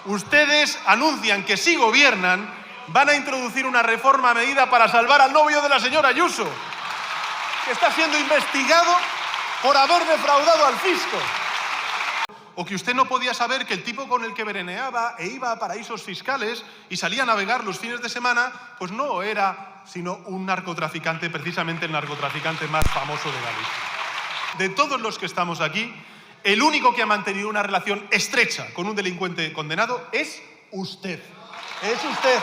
ustedes anuncian que si gobiernan van a introducir una reforma a medida para salvar al novio de la señora Ayuso, que está siendo investigado por haber defraudado al fisco. O que usted no podía saber que el tipo con el que veraneaba e iba a paraísos fiscales y salía a navegar los fines de semana, pues no era sino un narcotraficante, precisamente el narcotraficante más famoso de Galicia. De todos los que estamos aquí, el único que ha mantenido una relación estrecha con un delincuente condenado es usted. Es usted.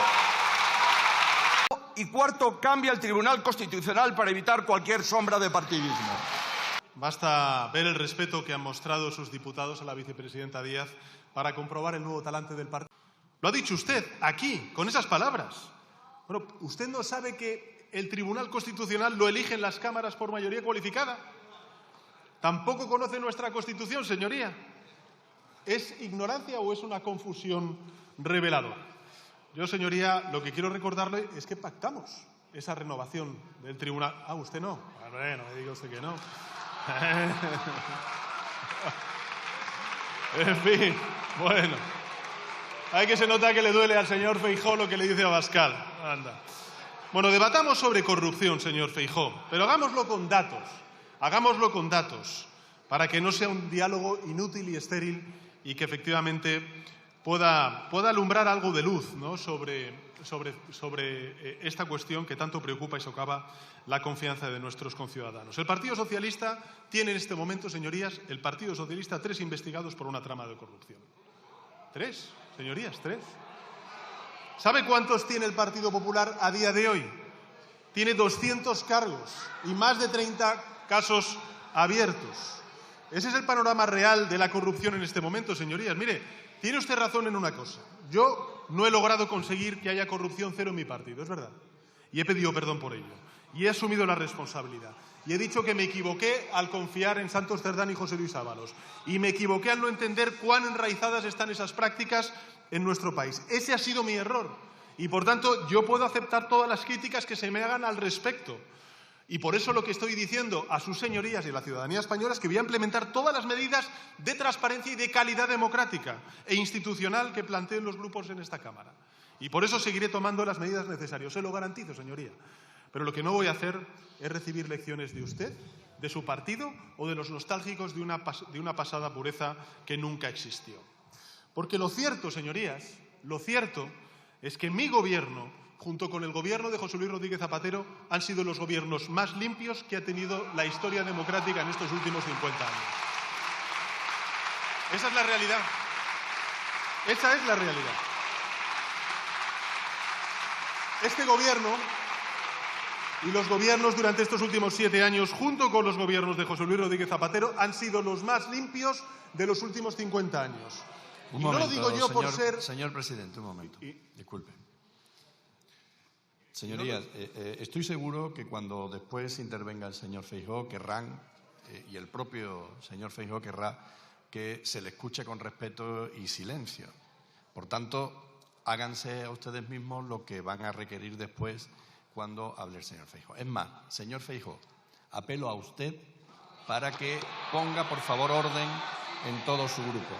Y cuarto, cambia el Tribunal Constitucional para evitar cualquier sombra de partidismo. Basta ver el respeto que han mostrado sus diputados a la vicepresidenta Díaz para comprobar el nuevo talante del partido. Lo ha dicho usted aquí, con esas palabras. Bueno, ¿usted no sabe que el Tribunal Constitucional lo eligen las cámaras por mayoría cualificada? ¿Tampoco conoce nuestra Constitución, señoría? ¿Es ignorancia o es una confusión reveladora? Yo, señoría, lo que quiero recordarle es que pactamos esa renovación del Tribunal. Ah, usted no. Bueno, me diga usted que no. En fin, bueno. Hay que se nota que le duele al señor Feijóo lo que le dice a Abascal. Anda. Bueno, debatamos sobre corrupción, señor Feijóo, pero hagámoslo con datos. Hagámoslo con datos, para que no sea un diálogo inútil y estéril y que efectivamente pueda alumbrar algo de luz, ¿no?, sobre esta cuestión que tanto preocupa y socava la confianza de nuestros conciudadanos. El Partido Socialista tiene en este momento, señorías, el Partido Socialista 3 investigados por una trama de corrupción. 3, señorías, 3. ¿Sabe cuántos tiene el Partido Popular a día de hoy? Tiene 200 cargos y más de 30 casos abiertos. Ese es el panorama real de la corrupción en este momento, señorías. Mire, tiene usted razón en una cosa. Yo no he logrado conseguir que haya corrupción cero en mi partido, es verdad. Y he pedido perdón por ello. Y he asumido la responsabilidad. Y he dicho que me equivoqué al confiar en Santos Cerdán y José Luis Ábalos. Y me equivoqué al no entender cuán enraizadas están esas prácticas en nuestro país. Ese ha sido mi error. Y, por tanto, yo puedo aceptar todas las críticas que se me hagan al respecto. Y por eso lo que estoy diciendo a sus señorías y a la ciudadanía española es que voy a implementar todas las medidas de transparencia y de calidad democrática e institucional que planteen los grupos en esta Cámara. Y por eso seguiré tomando las medidas necesarias. Se lo garantizo, señoría. Pero lo que no voy a hacer es recibir lecciones de usted, de su partido o de los nostálgicos de una pasada pureza que nunca existió. Porque lo cierto, señorías, lo cierto es que mi gobierno, junto con el gobierno de José Luis Rodríguez Zapatero, han sido los gobiernos más limpios que ha tenido la historia democrática en estos últimos 50 años. Esa es la realidad. Esa es la realidad. Este gobierno y los gobiernos durante estos últimos 7 años, junto con los gobiernos de José Luis Rodríguez Zapatero, han sido los más limpios de los últimos 50 años. Un y momento, no lo digo yo por ser... Señor presidente, un momento. Disculpe. Señorías, estoy seguro que cuando después intervenga el señor Feijóo querrán, y el propio señor Feijóo querrá, que se le escuche con respeto y silencio. Por tanto, háganse a ustedes mismos lo que van a requerir después cuando hable el señor Feijóo. Es más, señor Feijóo, apelo a usted para que ponga, por favor, orden en todo su grupo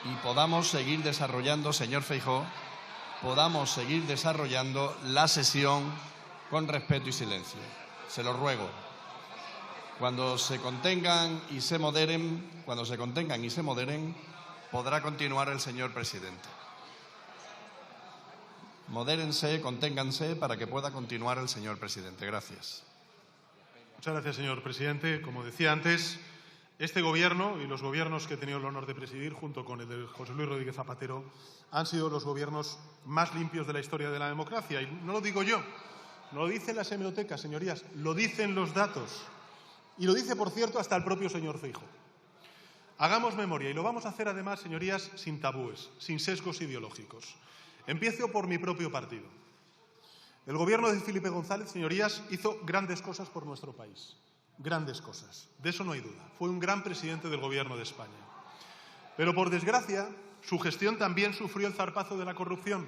y podamos seguir desarrollando, señor Feijóo, podamos seguir desarrollando la sesión con respeto y silencio. Se lo ruego. Cuando se contengan y se moderen, podrá continuar el señor presidente. Modérense, conténganse para que pueda continuar el señor presidente. Gracias. Muchas gracias, señor presidente. Como decía antes, este gobierno y los gobiernos que he tenido el honor de presidir, junto con el de José Luis Rodríguez Zapatero, han sido los gobiernos más limpios de la historia de la democracia. Y no lo digo yo, no lo dicen las hemerotecas, señorías, lo dicen los datos. Y lo dice, por cierto, hasta el propio señor Feijóo. Hagamos memoria, y lo vamos a hacer además, señorías, sin tabúes, sin sesgos ideológicos. Empiezo por mi propio partido. El gobierno de Felipe González, señorías, hizo grandes cosas por nuestro país. Grandes cosas, de eso no hay duda. Fue un gran presidente del Gobierno de España. Pero, por desgracia, su gestión también sufrió el zarpazo de la corrupción.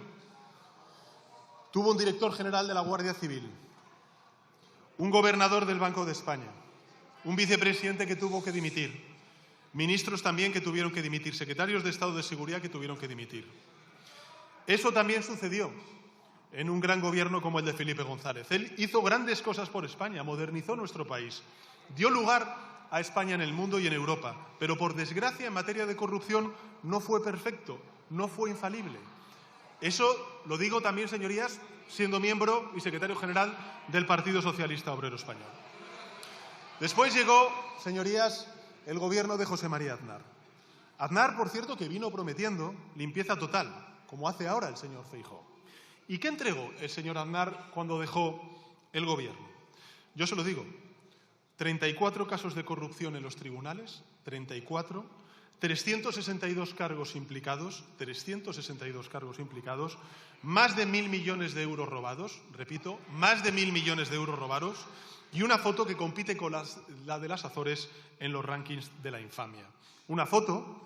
Tuvo un director general de la Guardia Civil, un gobernador del Banco de España, un vicepresidente que tuvo que dimitir, ministros también que tuvieron que dimitir, secretarios de Estado de Seguridad que tuvieron que dimitir. Eso también sucedió en un gran gobierno como el de Felipe González. Él hizo grandes cosas por España, modernizó nuestro país, dio lugar a España en el mundo y en Europa, pero por desgracia en materia de corrupción no fue perfecto, no fue infalible. Eso lo digo también, señorías, siendo miembro y secretario general del Partido Socialista Obrero Español. Después llegó, señorías, el gobierno de José María Aznar. Aznar, por cierto, que vino prometiendo limpieza total, como hace ahora el señor Feijóo. ¿Y qué entregó el señor Aznar cuando dejó el gobierno? Yo se lo digo, 34 casos de corrupción en los tribunales, 34, 362 cargos implicados, más de 1.000 millones de euros robados, repito, más de 1.000 millones de euros robados, y una foto que compite con la de las Azores en los rankings de la infamia. Una foto,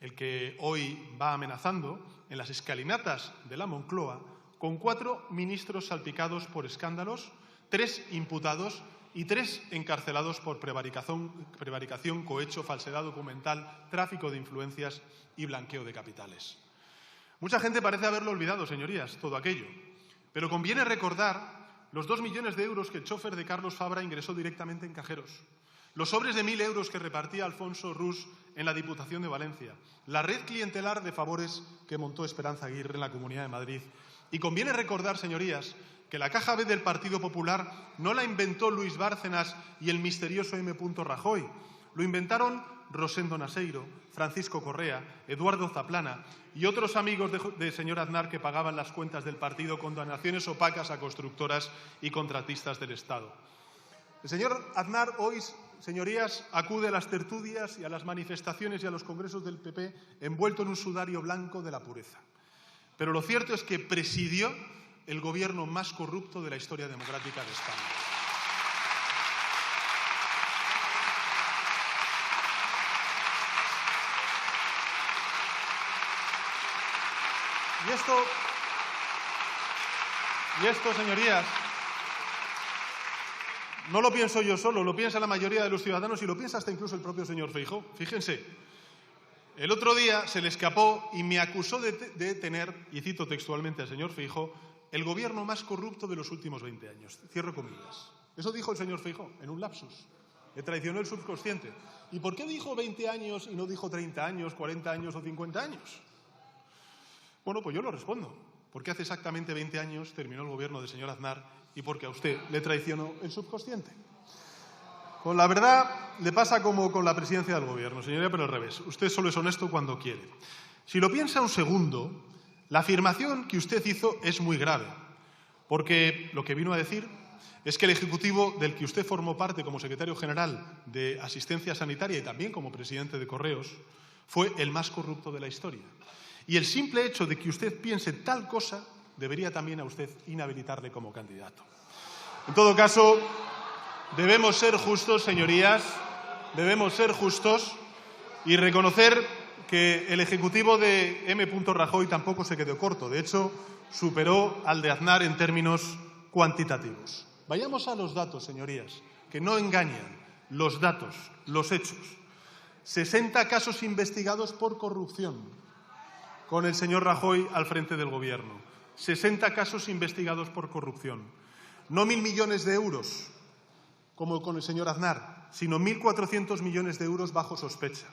el que hoy va amenazando, en las escalinatas de la Moncloa, con 4 ministros salpicados por escándalos, 3 imputados y 3 encarcelados por prevaricación, cohecho, falsedad documental, tráfico de influencias y blanqueo de capitales. Mucha gente parece haberlo olvidado, señorías, todo aquello, pero conviene recordar los 2 millones de euros que el chofer de Carlos Fabra ingresó directamente en cajeros, los sobres de 1.000 euros que repartía Alfonso Rus en la Diputación de Valencia, la red clientelar de favores que montó Esperanza Aguirre en la Comunidad de Madrid. Y conviene recordar, señorías, que la caja B del Partido Popular no la inventó Luis Bárcenas y el misterioso M. Rajoy. Lo inventaron Rosendo Naseiro, Francisco Correa, Eduardo Zaplana y otros amigos del señor Aznar que pagaban las cuentas del partido con donaciones opacas a constructoras y contratistas del Estado. El señor Aznar hoy, señorías, acude a las tertulias y a las manifestaciones y a los congresos del PP envuelto en un sudario blanco de la pureza. Pero lo cierto es que presidió el gobierno más corrupto de la historia democrática de España. Y esto, señorías, no lo pienso yo solo, lo piensa la mayoría de los ciudadanos y lo piensa hasta incluso el propio señor Feijóo. Fíjense, el otro día se le escapó y me acusó de tener, y cito textualmente al señor Feijóo, el gobierno más corrupto de los últimos 20 años. Cierro comillas. Eso dijo el señor Feijóo, en un lapsus. Le traicionó el subconsciente. ¿Y por qué dijo 20 años y no dijo 30 años, 40 años o 50 años? Bueno, pues yo lo respondo. Porque hace exactamente 20 años terminó el gobierno del señor Aznar y porque a usted le traicionó el subconsciente. Con la verdad le pasa como con la presidencia del gobierno, señoría, pero al revés. Usted solo es honesto cuando quiere. Si lo piensa un segundo, la afirmación que usted hizo es muy grave, porque lo que vino a decir es que el Ejecutivo del que usted formó parte como secretario general de Asistencia Sanitaria y también como presidente de Correos fue el más corrupto de la historia. Y el simple hecho de que usted piense tal cosa debería también a usted inhabilitarle como candidato. En todo caso, debemos ser justos, señorías, debemos ser justos y reconocer que el Ejecutivo de M. Rajoy tampoco se quedó corto. De hecho, superó al de Aznar en términos cuantitativos. Vayamos a los datos, señorías, que no engañan. Los datos, los hechos. 60 casos investigados por corrupción con el señor Rajoy al frente del Gobierno. 60 casos investigados por corrupción. No 1.000 millones de euros, como con el señor Aznar, sino 1.400 millones de euros bajo sospecha.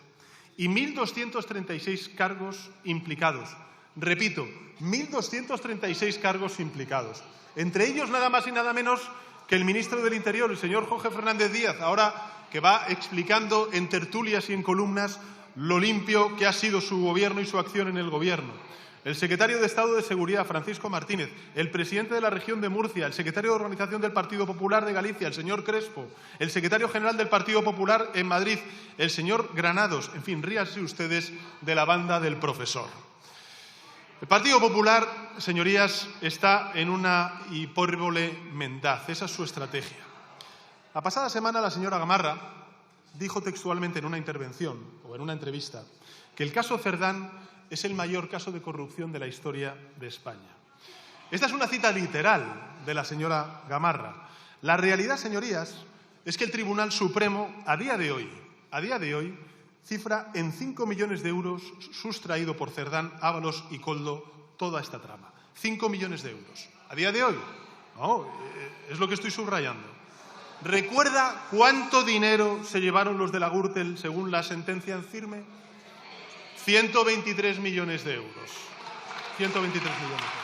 Y 1.236 cargos implicados. Repito, 1.236 cargos implicados. Entre ellos nada más y nada menos que el ministro del Interior, el señor Jorge Fernández Díaz, ahora que va explicando en tertulias y en columnas lo limpio que ha sido su gobierno y su acción en el gobierno. El secretario de Estado de Seguridad, Francisco Martínez, el presidente de la región de Murcia, el secretario de Organización del Partido Popular de Galicia, el señor Crespo, el secretario general del Partido Popular en Madrid, el señor Granados. En fin, ríanse ustedes de la banda del profesor. El Partido Popular, señorías, está en una hipérbole mendaz. Esa es su estrategia. La pasada semana la señora Gamarra dijo textualmente en una intervención o en una entrevista que el caso Cerdán es el mayor caso de corrupción de la historia de España. Esta es una cita literal de la señora Gamarra. La realidad, señorías, es que el Tribunal Supremo, a día de hoy, cifra en 5 millones de euros sustraído por Cerdán, Ábalos y Koldo toda esta trama. 5 millones de euros. ¿A día de hoy? No, es lo que estoy subrayando. ¿Recuerda cuánto dinero se llevaron los de la Gürtel según la sentencia en firme? 123 millones de euros. 123 millones de euros.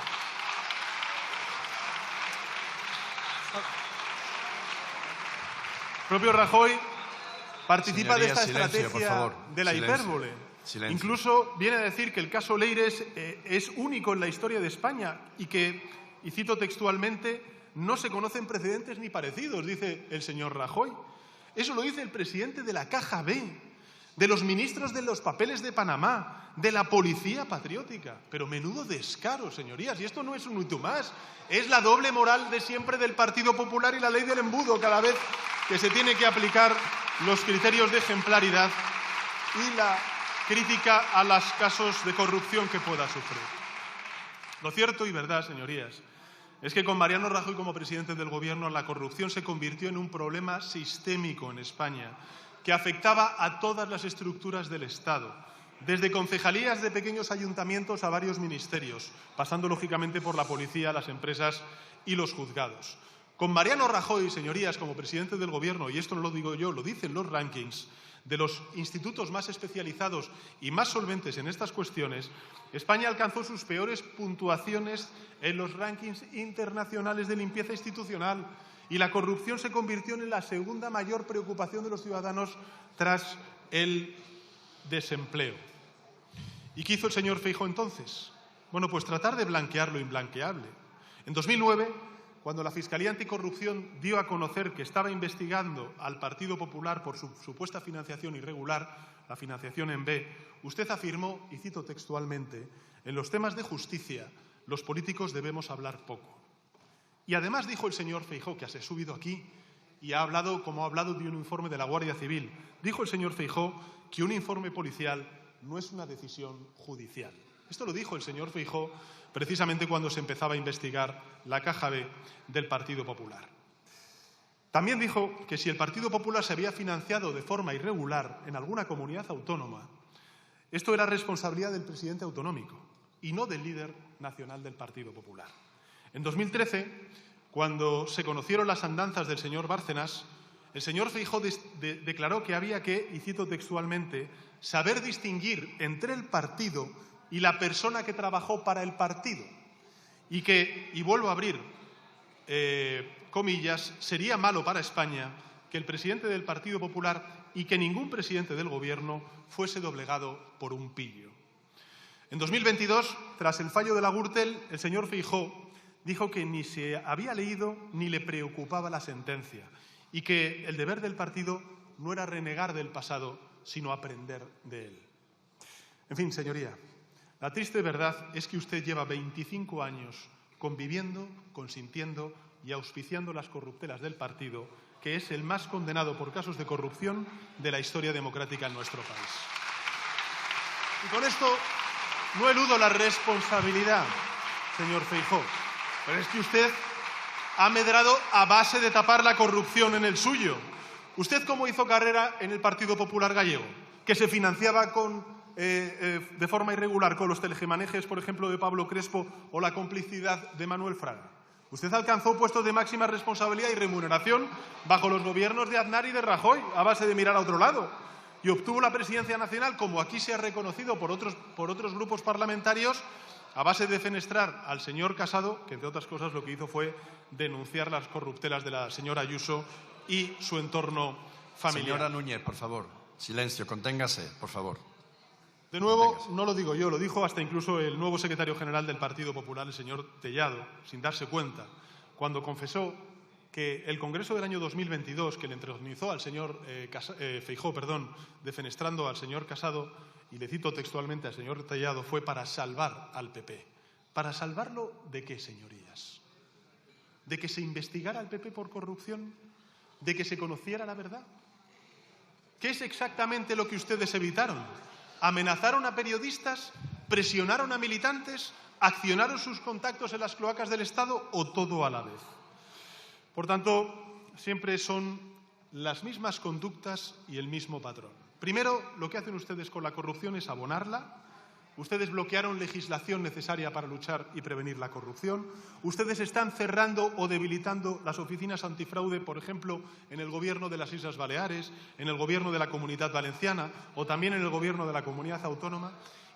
El propio Rajoy participa Señorías, de esta silencio, estrategia por favor. de la Silencio. hipérbole. Silencio. Incluso viene a decir que el caso Leires es único en la historia de España y que, y cito textualmente, no se conocen precedentes ni parecidos, dice el señor Rajoy. Eso lo dice el presidente de la Caja B, de los ministros de los papeles de Panamá, de la policía patriótica. Pero menudo descaro, señorías. Y esto no es un hito más. Es la doble moral de siempre del Partido Popular y la ley del embudo cada vez que se tiene que aplicar los criterios de ejemplaridad y la crítica a los casos de corrupción que pueda sufrir. Lo cierto y verdad, señorías, es que con Mariano Rajoy como presidente del Gobierno la corrupción se convirtió en un problema sistémico en España que afectaba a todas las estructuras del Estado, desde concejalías de pequeños ayuntamientos a varios ministerios, pasando lógicamente por la policía, las empresas y los juzgados. Con Mariano Rajoy, señorías, como presidente del Gobierno, y esto no lo digo yo, lo dicen los rankings de los institutos más especializados y más solventes en estas cuestiones, España alcanzó sus peores puntuaciones en los rankings internacionales de limpieza institucional y la corrupción se convirtió en la segunda mayor preocupación de los ciudadanos tras el desempleo. ¿Y qué hizo el señor Feijóo entonces? Bueno, pues tratar de blanquear lo imblanqueable. En 2009, cuando la Fiscalía Anticorrupción dio a conocer que estaba investigando al Partido Popular por su supuesta financiación irregular, la financiación en B, usted afirmó, y cito textualmente, en los temas de justicia los políticos debemos hablar poco. Y además dijo el señor Feijóo, que se ha subido aquí y ha hablado como ha hablado de un informe de la Guardia Civil, dijo el señor Feijóo que un informe policial no es una decisión judicial. Esto lo dijo el señor Feijóo precisamente cuando se empezaba a investigar la Caja B del Partido Popular. También dijo que si el Partido Popular se había financiado de forma irregular en alguna comunidad autónoma, esto era responsabilidad del presidente autonómico y no del líder nacional del Partido Popular. En 2013, cuando se conocieron las andanzas del señor Bárcenas, el señor Feijóo declaró que había que, y cito textualmente, saber distinguir entre el partido y la persona que trabajó para el partido. Y que, y vuelvo a abrir comillas, sería malo para España que el presidente del Partido Popular y que ningún presidente del Gobierno fuese doblegado por un pillo. En 2022, tras el fallo de la Gürtel, el señor Feijóo dijo que ni se había leído ni le preocupaba la sentencia y que el deber del partido no era renegar del pasado, sino aprender de él. En fin, señoría, la triste verdad es que usted lleva 25 años conviviendo, consintiendo y auspiciando las corruptelas del partido, que es el más condenado por casos de corrupción de la historia democrática en nuestro país. Y con esto no eludo la responsabilidad, señor Feijóo, pero es que usted ha medrado a base de tapar la corrupción en el suyo. ¿Usted cómo hizo carrera en el Partido Popular Gallego? Que se financiaba de forma irregular con los tejemanejes, por ejemplo, de Pablo Crespo o la complicidad de Manuel Fraga. Usted alcanzó puestos de máxima responsabilidad y remuneración bajo los gobiernos de Aznar y de Rajoy, a base de mirar a otro lado. Y obtuvo la presidencia nacional, como aquí se ha reconocido por otros grupos parlamentarios, a base de fenestrar al señor Casado, que entre otras cosas lo que hizo fue denunciar las corruptelas de la señora Ayuso y su entorno familiar. Señora Núñez, por favor, silencio, conténgase, por favor. De nuevo, no lo digo yo, lo dijo hasta incluso el nuevo secretario general del Partido Popular, el señor Tellado, sin darse cuenta, cuando confesó que el Congreso del año 2022, que le entronizó al señor Feijóo, defenestrando al señor Casado, y le cito textualmente al señor Tellado, fue para salvar al PP. ¿Para salvarlo de qué, señorías? ¿De que se investigara al PP por corrupción? ¿De que se conociera la verdad? ¿Qué es exactamente lo que ustedes evitaron? ¿Amenazaron a periodistas? ¿Presionaron a militantes? ¿Accionaron sus contactos en las cloacas del Estado o todo a la vez? Por tanto, siempre son las mismas conductas y el mismo patrón. Primero, lo que hacen ustedes con la corrupción es abonarla. Ustedes bloquearon legislación necesaria para luchar y prevenir la corrupción. Ustedes están cerrando o debilitando las oficinas antifraude, por ejemplo, en el Gobierno de las Islas Baleares, en el Gobierno de la Comunidad Valenciana o también en el Gobierno de la Comunidad Autónoma.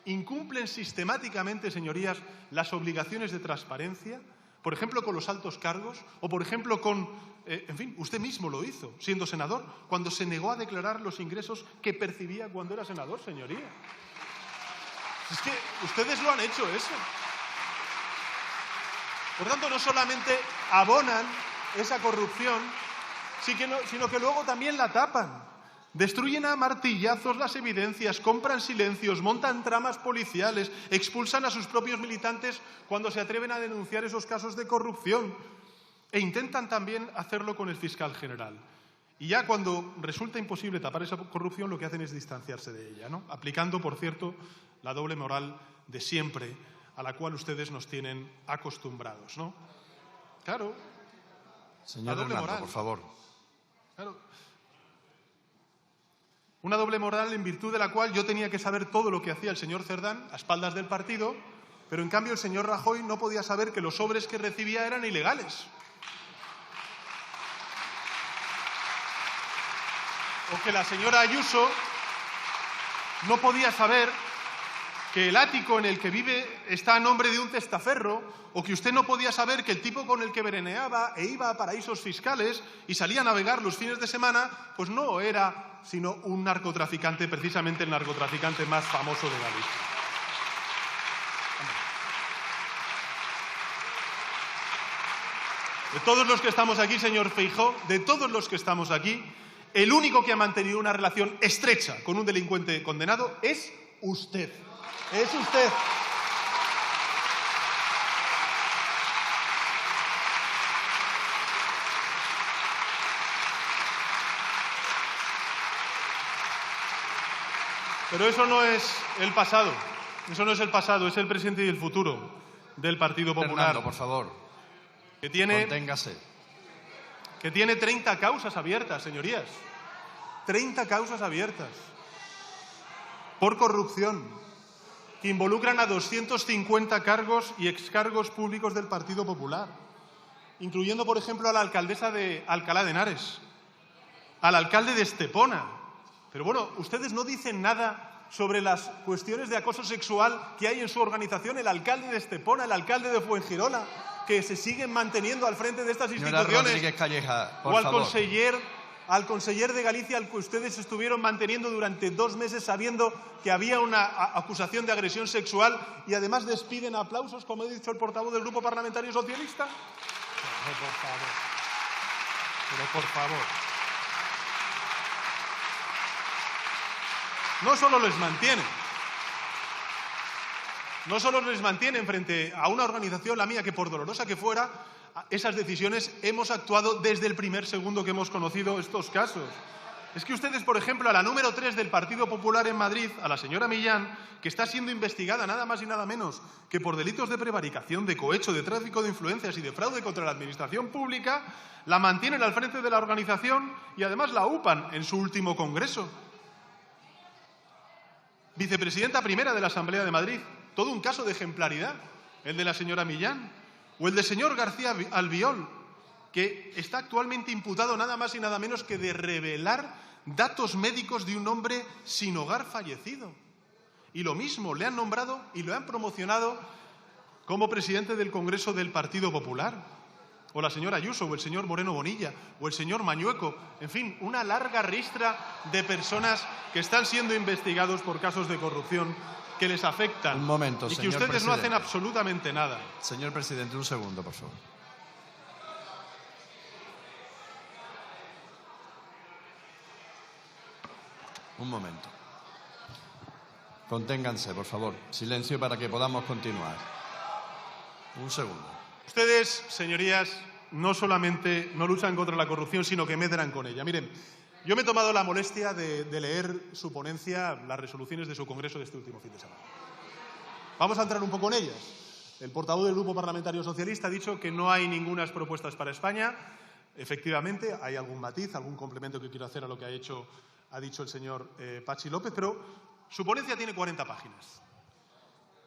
Incumplen sistemáticamente, señorías, las obligaciones de transparencia, por ejemplo, con los altos cargos o, por ejemplo, con... en fin, usted mismo lo hizo, siendo senador, cuando se negó a declarar los ingresos que percibía cuando era senador, señoría. Es que ustedes lo han hecho eso. Por tanto, no solamente abonan esa corrupción, sino que luego también la tapan. Destruyen a martillazos las evidencias, compran silencios, montan tramas policiales, expulsan a sus propios militantes cuando se atreven a denunciar esos casos de corrupción e intentan también hacerlo con el fiscal general. Y ya cuando resulta imposible tapar esa corrupción, lo que hacen es distanciarse de ella, ¿no? Aplicando, por cierto, la doble moral de siempre, a la cual ustedes nos tienen acostumbrados, ¿no? Claro. Señor la doble Hernando, moral. por favor. Claro. Una doble moral en virtud de la cual yo tenía que saber todo lo que hacía el señor Cerdán a espaldas del partido, pero en cambio el señor Rajoy no podía saber que los sobres que recibía eran ilegales. O que la señora Ayuso no podía saber que el ático en el que vive está a nombre de un testaferro, o que usted no podía saber que el tipo con el que veraneaba e iba a paraísos fiscales y salía a navegar los fines de semana, pues no era sino un narcotraficante, precisamente el narcotraficante más famoso de Galicia. De todos los que estamos aquí, señor Feijóo, de todos los que estamos aquí, el único que ha mantenido una relación estrecha con un delincuente condenado es usted. Es usted. Pero eso no es el pasado. Eso no es el pasado, es el presente y el futuro del Partido Popular. Hernando, por favor. Conténgase. Que tiene 30 causas abiertas, señorías. 30 causas abiertas por corrupción que involucran a 250 cargos y excargos públicos del Partido Popular, incluyendo, por ejemplo, a la alcaldesa de Alcalá de Henares, al alcalde de Estepona. Pero bueno, ustedes no dicen nada sobre las cuestiones de acoso sexual que hay en su organización, el alcalde de Estepona, el alcalde de Fuengirola, que se siguen manteniendo al frente de estas instituciones. Señora Rodríguez Calleja, por o al favor. al conseller de Galicia, al que ustedes estuvieron manteniendo durante 2 meses sabiendo que había una acusación de agresión sexual y además despiden a aplausos, como ha dicho el portavoz del Grupo Parlamentario Socialista. Pero por favor. No solo les mantienen frente a una organización, la mía, que por dolorosa que fuera, esas decisiones hemos actuado desde el primer segundo que hemos conocido estos casos. Es que ustedes, por ejemplo, a la número 3 del Partido Popular en Madrid, a la señora Millán, que está siendo investigada nada más y nada menos que por delitos de prevaricación, de cohecho, de tráfico de influencias y de fraude contra la administración pública, la mantienen al frente de la organización y además la upan en su último congreso. Vicepresidenta primera de la Asamblea de Madrid, todo un caso de ejemplaridad, el de la señora Millán, o el del señor García Albiol, que está actualmente imputado nada más y nada menos que de revelar datos médicos de un hombre sin hogar fallecido. Y lo mismo, le han nombrado y lo han promocionado como presidente del Congreso del Partido Popular. O la señora Ayuso, o el señor Moreno Bonilla, o el señor Mañueco. En fin, una larga ristra de personas que están siendo investigados por casos de corrupción que les afectan. Un momento, y que señor ustedes presidente. no hacen absolutamente nada. Señor presidente, un segundo, por favor. Un momento. Conténganse, por favor. Silencio para que podamos continuar. Un segundo. Ustedes, señorías, no solamente no luchan contra la corrupción, sino que medran con ella. Miren, yo me he tomado la molestia de leer su ponencia, las resoluciones de su congreso de este último fin de semana. Vamos a entrar un poco en ellas. El portavoz del Grupo Parlamentario Socialista ha dicho que no hay ninguna propuestas para España. Efectivamente, hay algún matiz, algún complemento que quiero hacer a lo que ha hecho ha dicho el señor Patxi López, pero su ponencia tiene 40 páginas.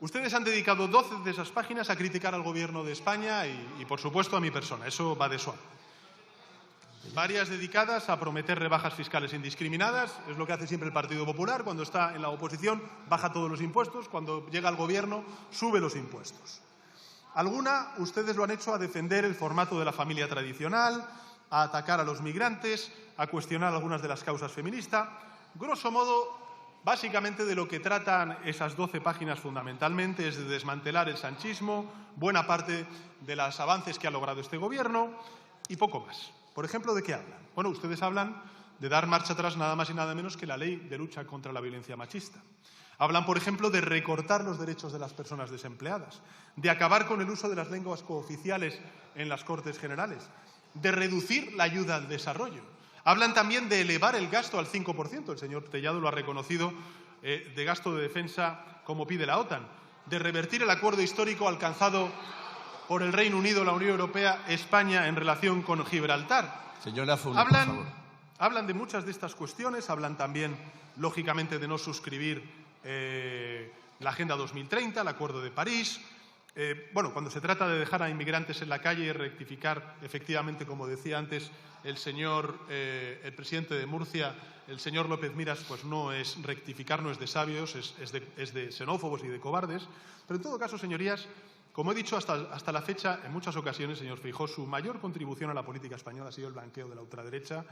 Ustedes han dedicado 12 de esas páginas a criticar al Gobierno de España y por supuesto, a mi persona. Eso va de suave. Varias dedicadas a prometer rebajas fiscales indiscriminadas. Es lo que hace siempre el Partido Popular. Cuando está en la oposición, baja todos los impuestos. Cuando llega al Gobierno, sube los impuestos. Alguna, ustedes lo han hecho a defender el formato de la familia tradicional, a atacar a los migrantes, a cuestionar algunas de las causas feministas. Grosso modo, básicamente de lo que tratan esas 12 páginas fundamentalmente es de desmantelar el sanchismo, buena parte de los avances que ha logrado este Gobierno y poco más. Por ejemplo, ¿de qué hablan? Bueno, ustedes hablan de dar marcha atrás nada más y nada menos que la ley de lucha contra la violencia machista. Hablan, por ejemplo, de recortar los derechos de las personas desempleadas, de acabar con el uso de las lenguas cooficiales en las Cortes Generales, de reducir la ayuda al desarrollo. Hablan también de elevar el gasto al 5%, el señor Tellado lo ha reconocido, de gasto de defensa como pide la OTAN, de revertir el acuerdo histórico alcanzado por el Reino Unido, la Unión Europea, España en relación con Gibraltar. Señora Funes, por favor. Hablan de muchas de estas cuestiones, hablan también, lógicamente, de no suscribir la Agenda 2030, el Acuerdo de París. Cuando se trata de dejar a inmigrantes en la calle y rectificar, efectivamente, como decía antes el presidente de Murcia, el señor López Miras, pues no es rectificar, no es de sabios, es de xenófobos y de cobardes. Pero en todo caso, señorías, como he dicho hasta la fecha, en muchas ocasiones, señor Feijóo, su mayor contribución a la política española ha sido el blanqueo de la ultraderecha,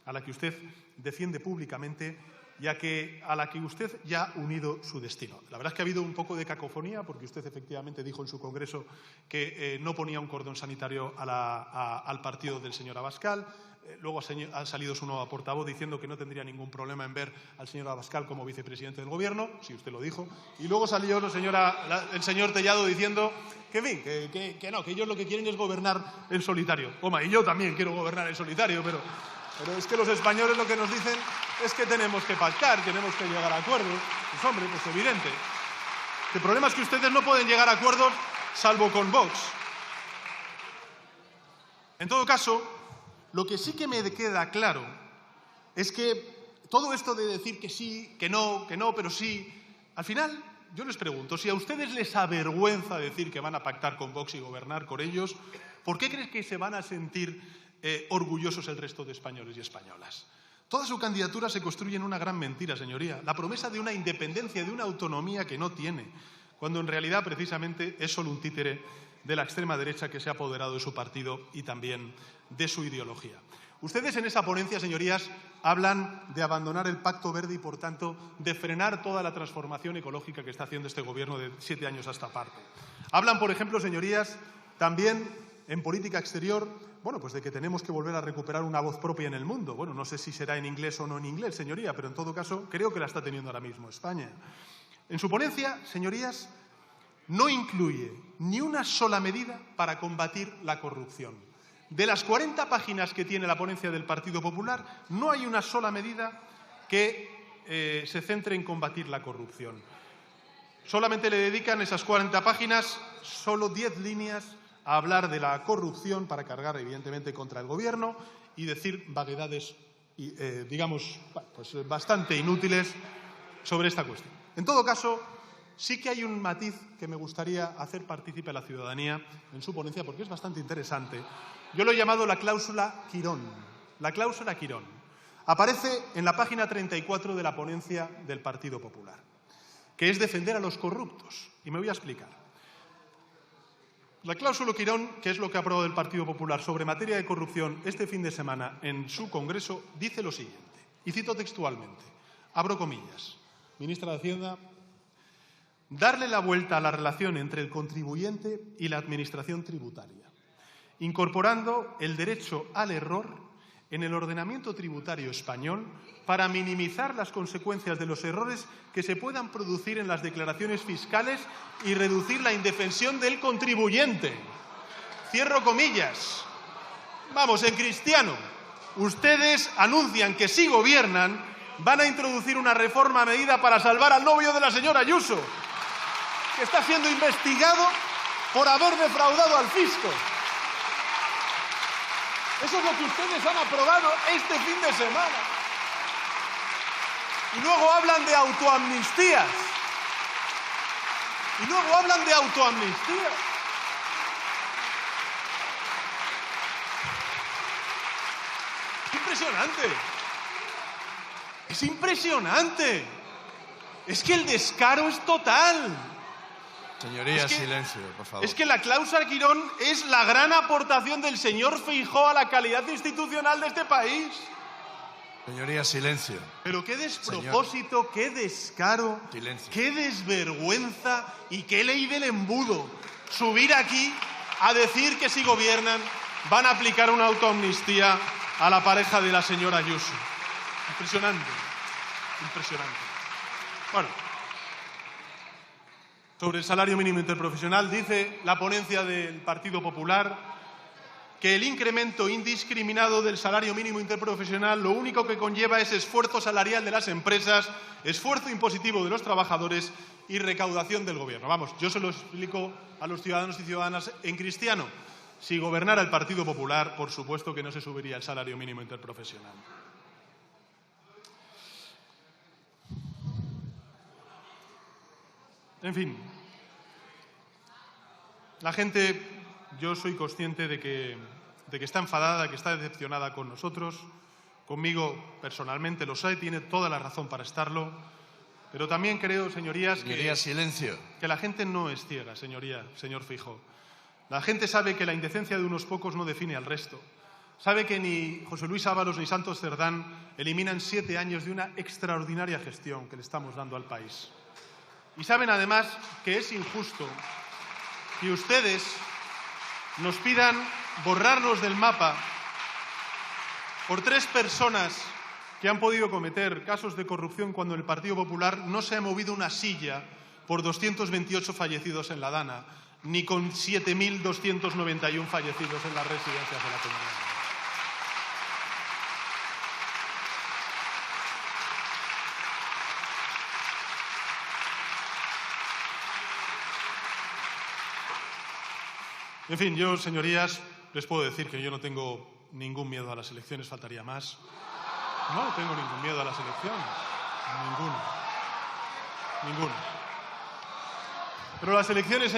a la que usted defiende públicamente y a la que usted ya ha unido su destino. La verdad es que ha habido un poco de cacofonía, porque usted efectivamente dijo en su congreso que no ponía un cordón sanitario al partido del señor Abascal. Luego ha salido su nuevo portavoz diciendo que no tendría ningún problema en ver al señor Abascal como vicepresidente del Gobierno, si usted lo dijo. Y luego salió el señor Tellado diciendo que, en fin, que no, que ellos lo que quieren es gobernar en solitario. Y yo también quiero gobernar en solitario, pero es que los españoles lo que nos dicen es que tenemos que pactar, tenemos que llegar a acuerdos. Pues hombre, pues evidente. El problema es que ustedes no pueden llegar a acuerdos salvo con Vox. En todo caso, lo que sí que me queda claro es que todo esto de decir que sí, que no, pero sí, al final yo les pregunto, si a ustedes les avergüenza decir que van a pactar con Vox y gobernar con ellos, ¿por qué creen que se van a sentir orgullosos el resto de españoles y españolas? Toda su candidatura se construye en una gran mentira, señoría. La promesa de una independencia, de una autonomía que no tiene, cuando en realidad precisamente es solo un títere de la extrema derecha que se ha apoderado de su partido y también de su ideología. Ustedes en esa ponencia, señorías, hablan de abandonar el Pacto Verde y, por tanto, de frenar toda la transformación ecológica que está haciendo este Gobierno de 7 años a esta parte. Hablan, por ejemplo, señorías, también en política exterior, pues de que tenemos que volver a recuperar una voz propia en el mundo. No sé si será en inglés o no en inglés, señoría, pero en todo caso creo que la está teniendo ahora mismo España. En su ponencia, señorías, no incluye ni una sola medida para combatir la corrupción. De las 40 páginas que tiene la ponencia del Partido Popular, no hay una sola medida que se centre en combatir la corrupción. Solamente le dedican esas 40 páginas, solo 10 líneas, a hablar de la corrupción para cargar, evidentemente, contra el Gobierno y decir vaguedades, bastante inútiles sobre esta cuestión. En todo caso, sí que hay un matiz que me gustaría hacer partícipe a la ciudadanía en su ponencia, porque es bastante interesante. Yo lo he llamado la cláusula Quirón. La cláusula Quirón. Aparece en la página 34 de la ponencia del Partido Popular, que es defender a los corruptos. Y me voy a explicar. La cláusula Quirón, que es lo que ha aprobado el Partido Popular sobre materia de corrupción este fin de semana en su Congreso, dice lo siguiente, y cito textualmente, abro comillas, ministra de Hacienda, darle la vuelta a la relación entre el contribuyente y la administración tributaria, incorporando el derecho al error en el ordenamiento tributario español para minimizar las consecuencias de los errores que se puedan producir en las declaraciones fiscales y reducir la indefensión del contribuyente. Cierro comillas. Vamos, en cristiano, ustedes anuncian que si gobiernan van a introducir una reforma a medida para salvar al novio de la señora Ayuso, que está siendo investigado por haber defraudado al fisco. Eso es lo que ustedes han aprobado este fin de semana. Y luego hablan de autoamnistías. Y luego hablan de autoamnistías. Es impresionante. Es impresionante. Es que el descaro es total. Señoría, Es que- silencio, por favor. Es que la cláusula Quirón es la gran aportación del señor Feijóo a la calidad institucional de este país. Señoría, silencio. Pero qué despropósito, qué descaro, Silencio. qué desvergüenza y qué ley del embudo. Subir aquí a decir que si gobiernan van a aplicar una autoamnistía a la pareja de la señora Ayuso. Impresionante, impresionante. Bueno, sobre el salario mínimo interprofesional dice la ponencia del Partido Popular que el incremento indiscriminado del salario mínimo interprofesional lo único que conlleva es esfuerzo salarial de las empresas, esfuerzo impositivo de los trabajadores y recaudación del gobierno. Vamos, yo se lo explico a los ciudadanos y ciudadanas en cristiano. Si gobernara el Partido Popular, por supuesto que no se subiría el salario mínimo interprofesional. En fin, la gente, yo soy consciente de que está enfadada, de que está decepcionada con nosotros, conmigo personalmente lo sabe, tiene toda la razón para estarlo, pero también creo, señorías, Señoría, silencio. que la gente no es ciega, señor Feijóo. La gente sabe que la indecencia de unos pocos no define al resto. Sabe que ni José Luis Ábalos ni Santos Cerdán eliminan 7 años de una extraordinaria gestión que le estamos dando al país. Y saben además que es injusto que ustedes nos pidan borrarnos del mapa por 3 personas que han podido cometer casos de corrupción cuando el Partido Popular no se ha movido una silla por 228 fallecidos en la Dana, ni con 7.291 fallecidos en las residencias de la Comunidad. En fin, yo, señorías, les puedo decir que yo no tengo ningún miedo a las elecciones, faltaría más. No tengo ningún miedo a las elecciones. Ninguno. Ninguno. Pero las elecciones,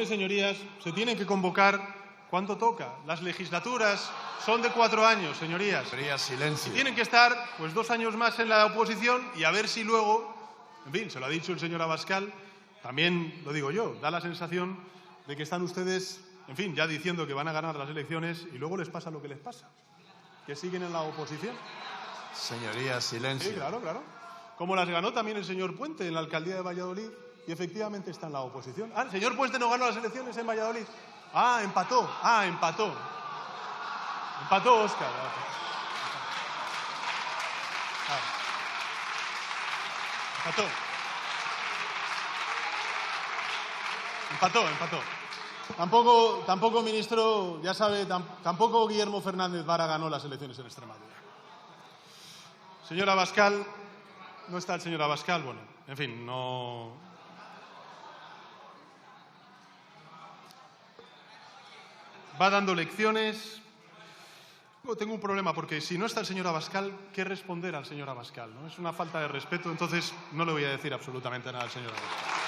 señorías, se tienen que convocar cuando toca. Las legislaturas son de 4 años, señorías. Señoría, silencio. Tienen que estar, pues, 2 años más en la oposición y a ver si luego, en fin, se lo ha dicho el señor Abascal, también lo digo yo, da la sensación de que están ustedes, en fin, ya diciendo que van a ganar las elecciones y luego les pasa lo que les pasa, que siguen en la oposición. Señoría, silencio. Sí, claro, claro. Como las ganó también el señor Puente en la alcaldía de Valladolid y efectivamente está en la oposición. Ah, el señor Puente no ganó las elecciones en Valladolid. Ah, empató. Empató Óscar. Empató. Tampoco, ministro, ya sabe, tampoco Guillermo Fernández Vara ganó las elecciones en Extremadura. Señor Abascal, no está el señor Abascal, bueno, en fin, no. Va dando lecciones. Tengo un problema, porque si no está el señor Abascal, ¿qué responder al señor Abascal? ¿No? Es una falta de respeto, entonces no le voy a decir absolutamente nada al señor Abascal.